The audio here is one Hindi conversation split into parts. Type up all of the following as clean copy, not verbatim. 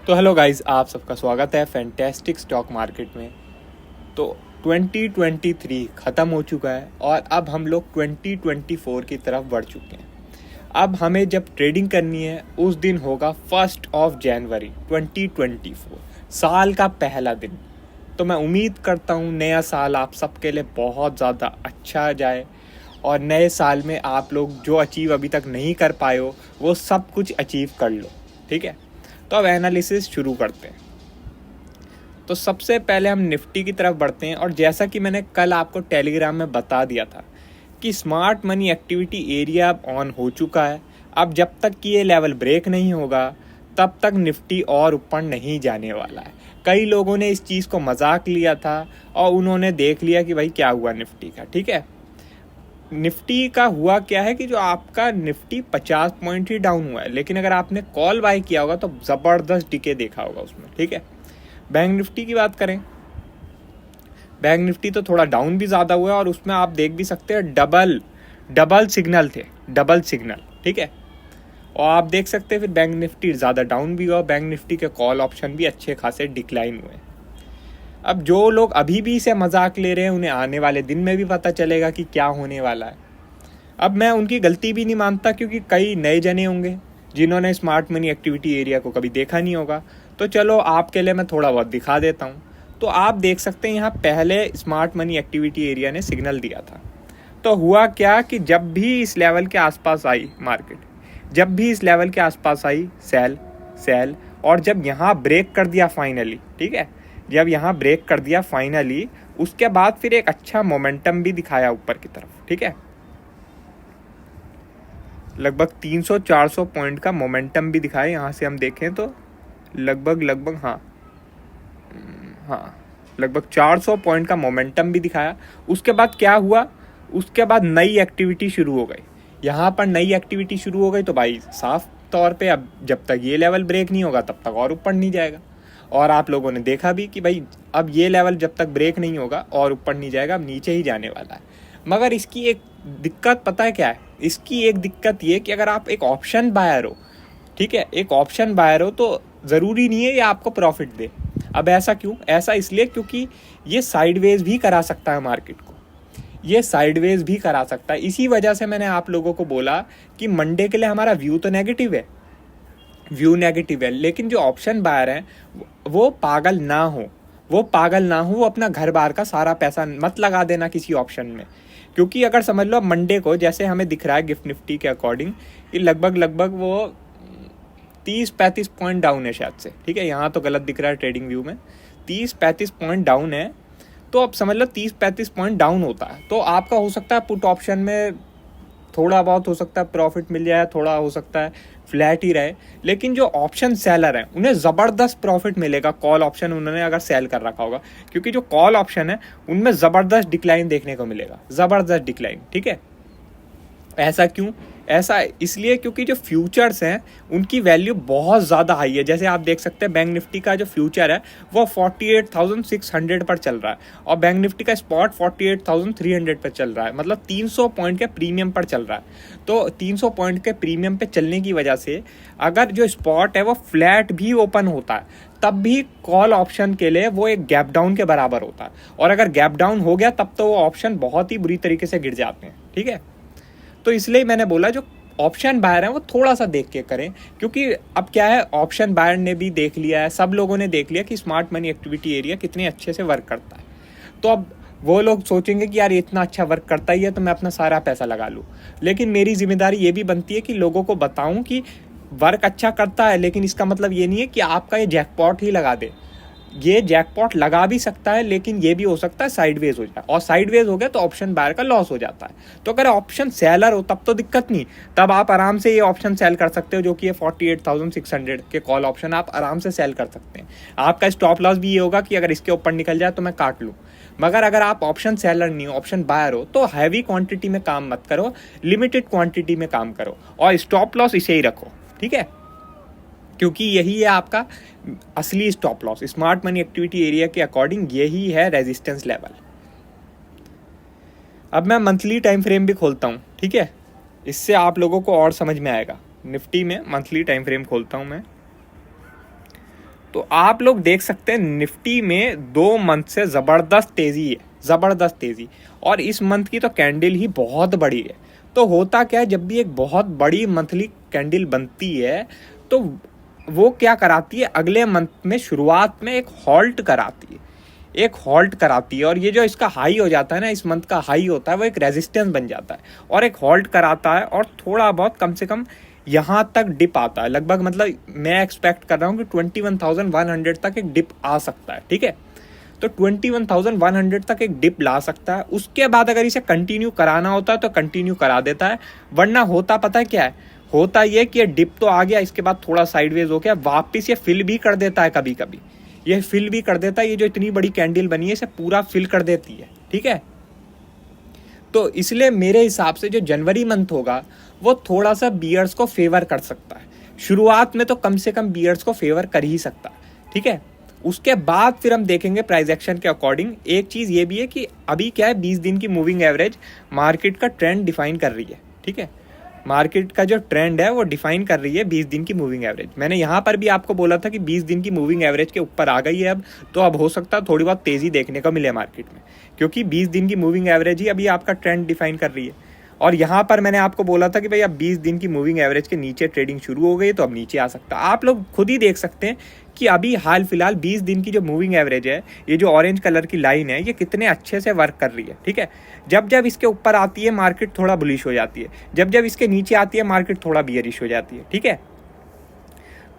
तो हेलो गाइस, आप सबका स्वागत है फैंटेस्टिक स्टॉक मार्केट में। तो 2023 ख़त्म हो चुका है और अब हम लोग 2024 की तरफ बढ़ चुके हैं। अब हमें जब ट्रेडिंग करनी है उस दिन होगा 1 जनवरी 2024, साल का पहला दिन। तो मैं उम्मीद करता हूँ नया साल आप सबके लिए बहुत ज़्यादा अच्छा जाए और नए साल में आप लोग जो अचीव अभी तक नहीं कर पाए हो वो सब कुछ अचीव कर लो। ठीक है, तो अब एनालिसिस शुरू करते हैं। तो सबसे पहले हम निफ्टी की तरफ बढ़ते हैं और जैसा कि मैंने कल आपको टेलीग्राम में बता दिया था कि स्मार्ट मनी एक्टिविटी एरिया अब ऑन हो चुका है। अब जब तक कि ये लेवल ब्रेक नहीं होगा तब तक निफ्टी और ऊपर नहीं जाने वाला है। कई लोगों ने इस चीज़ को मजाक लिया था और उन्होंने देख लिया कि भाई क्या हुआ निफ्टी का। ठीक है, निफ्टी का हुआ क्या है कि जो आपका निफ्टी 50 पॉइंट ही डाउन हुआ है, लेकिन अगर आपने कॉल बाय किया होगा तो ज़बरदस्त डिके देखा होगा उसमें। ठीक है, बैंक निफ्टी की बात करें, बैंक निफ्टी तो थोड़ा डाउन भी ज़्यादा हुआ है और उसमें आप देख भी सकते हैं डबल सिग्नल थे, डबल सिग्नल। ठीक है, और आप देख सकते हैं फिर बैंक निफ्टी ज़्यादा डाउन भी हुआ, बैंक निफ्टी के कॉल ऑप्शन भी अच्छे खासे डिक्लाइन हुए। अब जो लोग अभी भी इसे मजाक ले रहे हैं उन्हें आने वाले दिन में भी पता चलेगा कि क्या होने वाला है। अब मैं उनकी गलती भी नहीं मानता क्योंकि कई नए जने होंगे जिन्होंने स्मार्ट मनी एक्टिविटी एरिया को कभी देखा नहीं होगा। तो चलो आपके लिए मैं थोड़ा बहुत दिखा देता हूँ। तो आप देख सकते हैं यहाँ पहले स्मार्ट मनी एक्टिविटी एरिया ने सिग्नल दिया था। तो हुआ क्या कि जब भी इस लेवल के आसपास आई मार्केट, जब भी इस लेवल के आसपास आई सेल सेल, और जब यहाँ ब्रेक कर दिया फाइनली, ठीक है, जब यहाँ ब्रेक कर दिया फाइनली, उसके बाद फिर एक अच्छा मोमेंटम भी दिखाया ऊपर की तरफ। ठीक है, लगभग 300-400 पॉइंट का मोमेंटम भी दिखाया। यहाँ से हम देखें तो लगभग हाँ लगभग 400 पॉइंट का मोमेंटम भी दिखाया। उसके बाद क्या हुआ, उसके बाद नई एक्टिविटी शुरू हो गई। यहाँ पर नई एक्टिविटी शुरू हो गई तो भाई साफ तौर पे अब जब तक ये लेवल ब्रेक नहीं होगा तब तक और ऊपर नहीं जाएगा। और आप लोगों ने देखा भी कि भाई अब ये लेवल जब तक ब्रेक नहीं होगा और ऊपर नहीं जाएगा, अब नीचे ही जाने वाला है। मगर इसकी एक दिक्कत पता है क्या है? इसकी एक दिक्कत ये कि अगर आप एक ऑप्शन बायर हो, ठीक है, एक ऑप्शन बायर हो, तो ज़रूरी नहीं है ये आपको प्रॉफिट दे। अब ऐसा क्यों? ऐसा इसलिए क्योंकि ये साइडवेज भी करा सकता है मार्केट को, ये साइडवेज भी करा सकता है। इसी वजह से मैंने आप लोगों को बोला कि मंडे के लिए हमारा व्यू तो नेगेटिव है, व्यू नेगेटिव है, लेकिन जो ऑप्शन बायर हैं वो पागल ना हो, वो अपना घर बार का सारा पैसा मत लगा देना किसी ऑप्शन में। क्योंकि अगर समझ लो मंडे को जैसे हमें दिख रहा है गिफ्ट निफ्टी के अकॉर्डिंग कि लगभग वो 30-35 पॉइंट डाउन है शायद से। ठीक है, यहाँ तो गलत दिख रहा है ट्रेडिंग व्यू में, 30-35 पॉइंट डाउन है। तो अब समझ लो 30-35 पॉइंट डाउन होता है तो आपका हो सकता है पुट ऑप्शन में थोड़ा बहुत हो सकता है प्रॉफिट मिल जाए, थोड़ा हो सकता है फ्लैट ही रहे। लेकिन जो ऑप्शन सेलर हैं उन्हें ज़बरदस्त प्रॉफिट मिलेगा। कॉल ऑप्शन उन्होंने अगर सेल कर रखा होगा, क्योंकि जो कॉल ऑप्शन है उनमें ज़बरदस्त डिक्लाइन देखने को मिलेगा, ज़बरदस्त डिक्लाइन। ठीक है, ऐसा क्यों? ऐसा इसलिए क्योंकि जो फ्यूचर्स हैं उनकी वैल्यू बहुत ज़्यादा हाई है। जैसे आप देख सकते हैं बैंक निफ्टी का जो फ्यूचर है वो 48,600 पर चल रहा है और बैंक निफ्टी का स्पॉट 48,300 पर चल रहा है, मतलब 300 पॉइंट के प्रीमियम पर चल रहा है। तो 300 पॉइंट के प्रीमियम पे चलने की वजह से अगर जो स्पॉट है वो फ्लैट भी ओपन होता है तब भी कॉल ऑप्शन के लिए वो एक गैप डाउन के बराबर होता है, और अगर गैप डाउन हो गया तब तो वो ऑप्शन बहुत ही बुरी तरीके से गिर जाते हैं। ठीक है, तो इसलिए मैंने बोला जो ऑप्शन बायर हैं वो थोड़ा सा देख के करें, क्योंकि अब क्या है, ऑप्शन बायर ने भी देख लिया है, सब लोगों ने देख लिया कि स्मार्ट मनी एक्टिविटी एरिया कितने अच्छे से वर्क करता है। तो अब वो लोग सोचेंगे कि यार इतना अच्छा वर्क करता ही है तो मैं अपना सारा पैसा लगा लूँ। लेकिन मेरी जिम्मेदारी ये भी बनती है कि लोगों को बताऊँ कि वर्क अच्छा करता है, लेकिन इसका मतलब ये नहीं है कि आपका ये जैकपॉट ही लगा दे। ये जैकपॉट लगा भी सकता है, लेकिन ये भी हो सकता है साइडवेज हो जाए, और साइडवेज हो गया तो ऑप्शन बायर का लॉस हो जाता है। तो अगर ऑप्शन सेलर हो तब तो दिक्कत नहीं, तब आप आराम से ये ऑप्शन सेल कर सकते हो, जो कि ये 48,600 के कॉल ऑप्शन आप आराम से सेल कर सकते हैं। आपका स्टॉप लॉस भी ये होगा कि अगर इसके ऊपर निकल जाए तो मैं काट लूँ। मगर अगर आप ऑप्शन सेलर नहीं हो, ऑप्शन बायर हो, तो हैवी क्वांटिटी में काम मत करो, लिमिटेड क्वांटिटी में काम करो और स्टॉप लॉस इसे ही रखो। ठीक है, क्योंकि यही है आपका असली stop loss. Smart money activity area के अकॉर्डिंग यही है रेजिस्टेंस लेवल। अब मैं मंथली टाइम फ्रेम भी खोलता हूँ, ठीक है, इससे आप लोगों को और समझ में आएगा। निफ्टी में मंथली टाइम फ्रेम खोलता हूँ मैं। तो आप लोग देख सकते हैं निफ्टी में 2 मंथ से ज़बरदस्त तेज़ी है, ज़बरदस्त तेज़ी। और इस मंथ की तो कैंडल ही बहुत बड़ी है। तो होता क्या है, जब भी एक बहुत बड़ी मंथली कैंडल बनती है तो वो क्या कराती है, अगले मंथ में शुरुआत में एक हॉल्ट कराती है, एक हॉल्ट कराती है। और ये जो इसका हाई हो जाता है ना, इस मंथ का हाई होता है, वो एक रेजिस्टेंस बन जाता है और एक हॉल्ट कराता है और थोड़ा बहुत कम से कम यहाँ तक डिप आता है लगभग। मतलब मैं एक्सपेक्ट कर रहा हूँ कि 21,100 तक एक डिप आ सकता है, ठीक है। तो 21,100 तक एक डिप ला सकता है। उसके बाद अगर इसे कंटिन्यू कराना होता है तो कंटिन्यू करा देता है, वरना होता पता है क्या है, होता ये कि ये डिप तो आ गया, इसके बाद थोड़ा साइडवेज हो गया, वापस ये फिल भी कर देता है, कभी कभी ये फिल भी कर देता है। ये जो इतनी बड़ी कैंडल बनी है इसे पूरा फिल कर देती है, ठीक है। तो इसलिए मेरे हिसाब से जो जनवरी मंथ होगा वो थोड़ा सा बियर्स को फेवर कर सकता है। शुरुआत में तो कम से कम बियर्स को फेवर कर ही सकता है, ठीक है। उसके बाद फिर हम देखेंगे प्राइस एक्शन के अकॉर्डिंग। एक चीज़ ये भी है कि अभी क्या है, 20 दिन की मूविंग एवरेज मार्केट का ट्रेंड डिफाइन कर रही है, ठीक है। मार्केट का जो ट्रेंड है वो डिफाइन कर रही है 20 दिन की मूविंग एवरेज। मैंने यहाँ पर भी आपको बोला था कि 20 दिन की मूविंग एवरेज के ऊपर आ गई है अब, तो अब हो सकता है थोड़ी बहुत तेज़ी देखने को मिले मार्केट में, क्योंकि 20 दिन की मूविंग एवरेज ही अभी आपका ट्रेंड डिफाइन कर रही है। और यहाँ पर मैंने आपको बोला था कि भाई अब 20 दिन की मूविंग एवरेज के नीचे ट्रेडिंग शुरू हो गई, तो अब नीचे आ सकता है। आप लोग खुद ही देख सकते हैं कि अभी हाल फिलहाल 20 दिन की जो मूविंग एवरेज है, ये जो ऑरेंज कलर की लाइन है, ये कितने अच्छे से वर्क कर रही है, ठीक है। जब जब इसके ऊपर आती है मार्केट थोड़ा बुलिश हो जाती है, जब जब इसके नीचे आती है मार्केट थोड़ा बियरिश हो जाती है, ठीक है।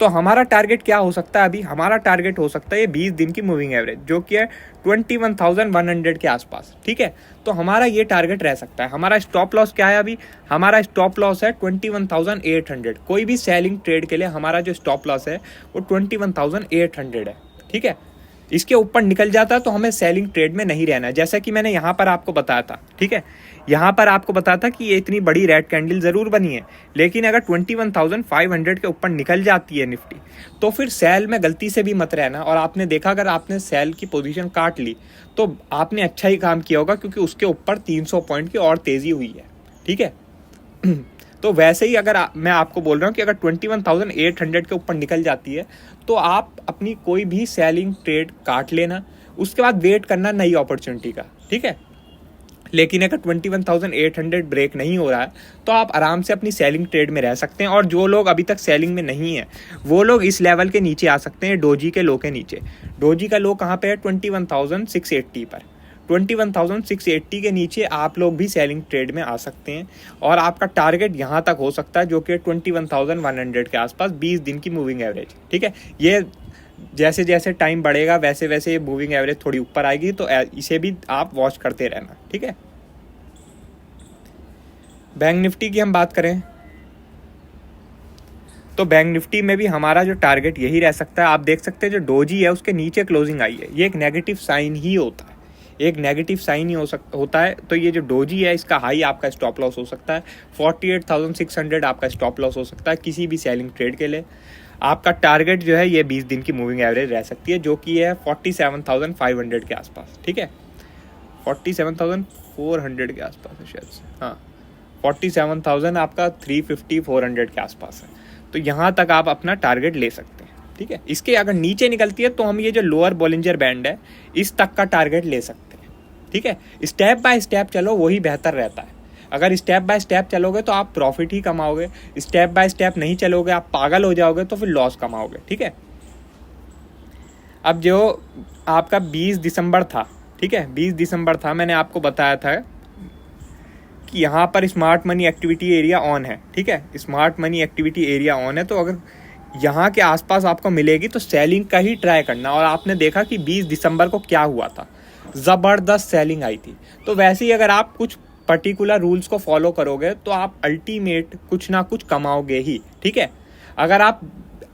तो हमारा टारगेट क्या हो सकता है, अभी हमारा टारगेट हो सकता है ये 20 दिन की मूविंग एवरेज, जो कि है 21,100 के आसपास, ठीक है। तो हमारा ये टारगेट रह सकता है। हमारा स्टॉप लॉस क्या है, अभी हमारा स्टॉप लॉस है 21,800। कोई भी सेलिंग ट्रेड के लिए हमारा जो स्टॉप लॉस है वो 21,800 है, ठीक है। इसके ऊपर निकल जाता है तो हमें सेलिंग ट्रेड में नहीं रहना है, जैसा कि मैंने यहाँ पर आपको बताया था, ठीक है। यहाँ पर आपको बताया था कि ये इतनी बड़ी रेड कैंडल ज़रूर बनी है, लेकिन अगर 21,500 के ऊपर निकल जाती है निफ्टी, तो फिर सेल में गलती से भी मत रहना। और आपने देखा, अगर आपने सेल की पोजीशन काट ली तो आपने अच्छा ही काम किया होगा, क्योंकि उसके ऊपर 300 पॉइंट की और तेज़ी हुई है, ठीक है। तो वैसे ही अगर मैं आपको बोल रहा हूँ कि अगर 21,800 के ऊपर निकल जाती है तो आप अपनी कोई भी सेलिंग ट्रेड काट लेना, उसके बाद वेट करना नई अपॉर्चुनिटी का, ठीक है। लेकिन अगर 21,800 ब्रेक नहीं हो रहा है तो आप आराम से अपनी सेलिंग ट्रेड में रह सकते हैं। और जो लोग अभी तक सेलिंग में नहीं है वो लोग इस लेवल के नीचे आ सकते हैं, डोजी के लो के नीचे। डोजी का लो कहाँ पे है, 21,680 पर। 21,680 के नीचे आप लोग भी सेलिंग ट्रेड में आ सकते हैं और आपका टारगेट यहाँ तक हो सकता है, जो कि 21,100 के आसपास 20 दिन की मूविंग एवरेज, ठीक है। ये जैसे जैसे टाइम बढ़ेगा वैसे वैसे ये मूविंग एवरेज थोड़ी ऊपर आएगी, तो इसे भी आप वॉच करते रहना, ठीक है। बैंक निफ्टी की हम बात करें तो बैंक निफ्टी में भी हमारा जो टारगेट यही रह सकता है। आप देख सकते हैं जो डोजी है उसके नीचे क्लोजिंग आई है, ये एक नेगेटिव साइन ही होता है, एक नेगेटिव साइन ही होता है। तो ये जो डोजी है इसका हाई आपका स्टॉप लॉस हो सकता है, 48,600 आपका स्टॉप लॉस हो सकता है किसी भी सेलिंग ट्रेड के लिए। आपका टारगेट जो है ये 20 दिन की मूविंग एवरेज रह सकती है, जो कि है 47,500 के आसपास, ठीक है। 47,400 के आसपास है शायद से, हाँ 47,000 आपका 350 400 के आसपास है। तो यहाँ तक आप अपना टारगेट ले सकते हैं, ठीक है। इसके अगर नीचे निकलती है तो हम ये जो लोअर बॉलिंजर बैंड है इस तक का टारगेट ले सकते हैं, ठीक है। स्टेप बाय स्टेप चलो, वही बेहतर रहता है। अगर स्टेप बाय स्टेप चलोगे तो आप प्रॉफिट ही कमाओगे, स्टेप बाय स्टेप नहीं चलोगे आप पागल हो जाओगे तो फिर लॉस कमाओगे, ठीक है। अब जो आपका 20 दिसंबर था, ठीक है, 20 दिसंबर था, मैंने आपको बताया था कि यहाँ पर smart money activity area on है, ठीक है। Smart money activity area on है, तो अगर यहाँ के आसपास आपको मिलेगी तो सेलिंग का ही ट्राई करना। और आपने देखा कि 20 दिसंबर को क्या हुआ था, ज़बरदस्त सेलिंग आई थी। तो वैसे ही अगर आप कुछ पर्टिकुलर रूल्स को फॉलो करोगे तो आप अल्टीमेट कुछ ना कुछ कमाओगे ही, ठीक है। अगर आप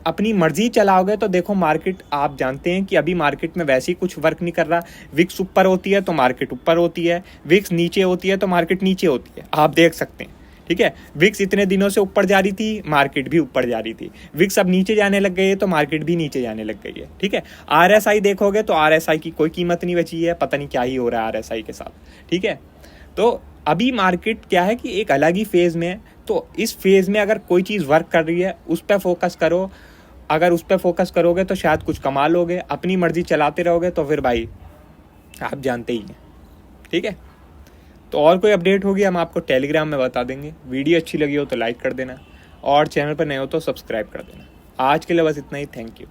अपनी मर्जी चलाओगे तो देखो मार्केट, आप जानते हैं कि अभी मार्केट में वैसे ही कुछ वर्क नहीं कर रहा। विक्स ऊपर होती है तो मार्केट ऊपर होती है, विक्स नीचे होती है तो मार्केट नीचे होती है, आप देख सकते हैं, ठीक है। विक्स इतने दिनों से ऊपर जा रही थी, मार्केट भी ऊपर जा रही थी। विक्स अब नीचे जाने लग गई है तो मार्केट भी नीचे जाने लग गई है, ठीक है। RSI देखोगे तो RSI की कोई कीमत नहीं बची है, पता नहीं क्या ही हो रहा है RSI के साथ, ठीक है। तो अभी मार्केट क्या है कि एक अलग ही फेज़ में है। तो इस फेज़ में अगर कोई चीज़ वर्क कर रही है उस पर फोकस करो, अगर उस पर फोकस करोगे तो शायद कुछ कमा लोगे, अपनी मर्जी चलाते रहोगे तो फिर भाई आप जानते ही हैं। ठीक है, तो और कोई अपडेट होगी हम आपको टेलीग्राम में बता देंगे। वीडियो अच्छी लगी हो तो लाइक कर देना और चैनल पर नए हो तो सब्सक्राइब कर देना। आज के लिए बस इतना ही। Thank you.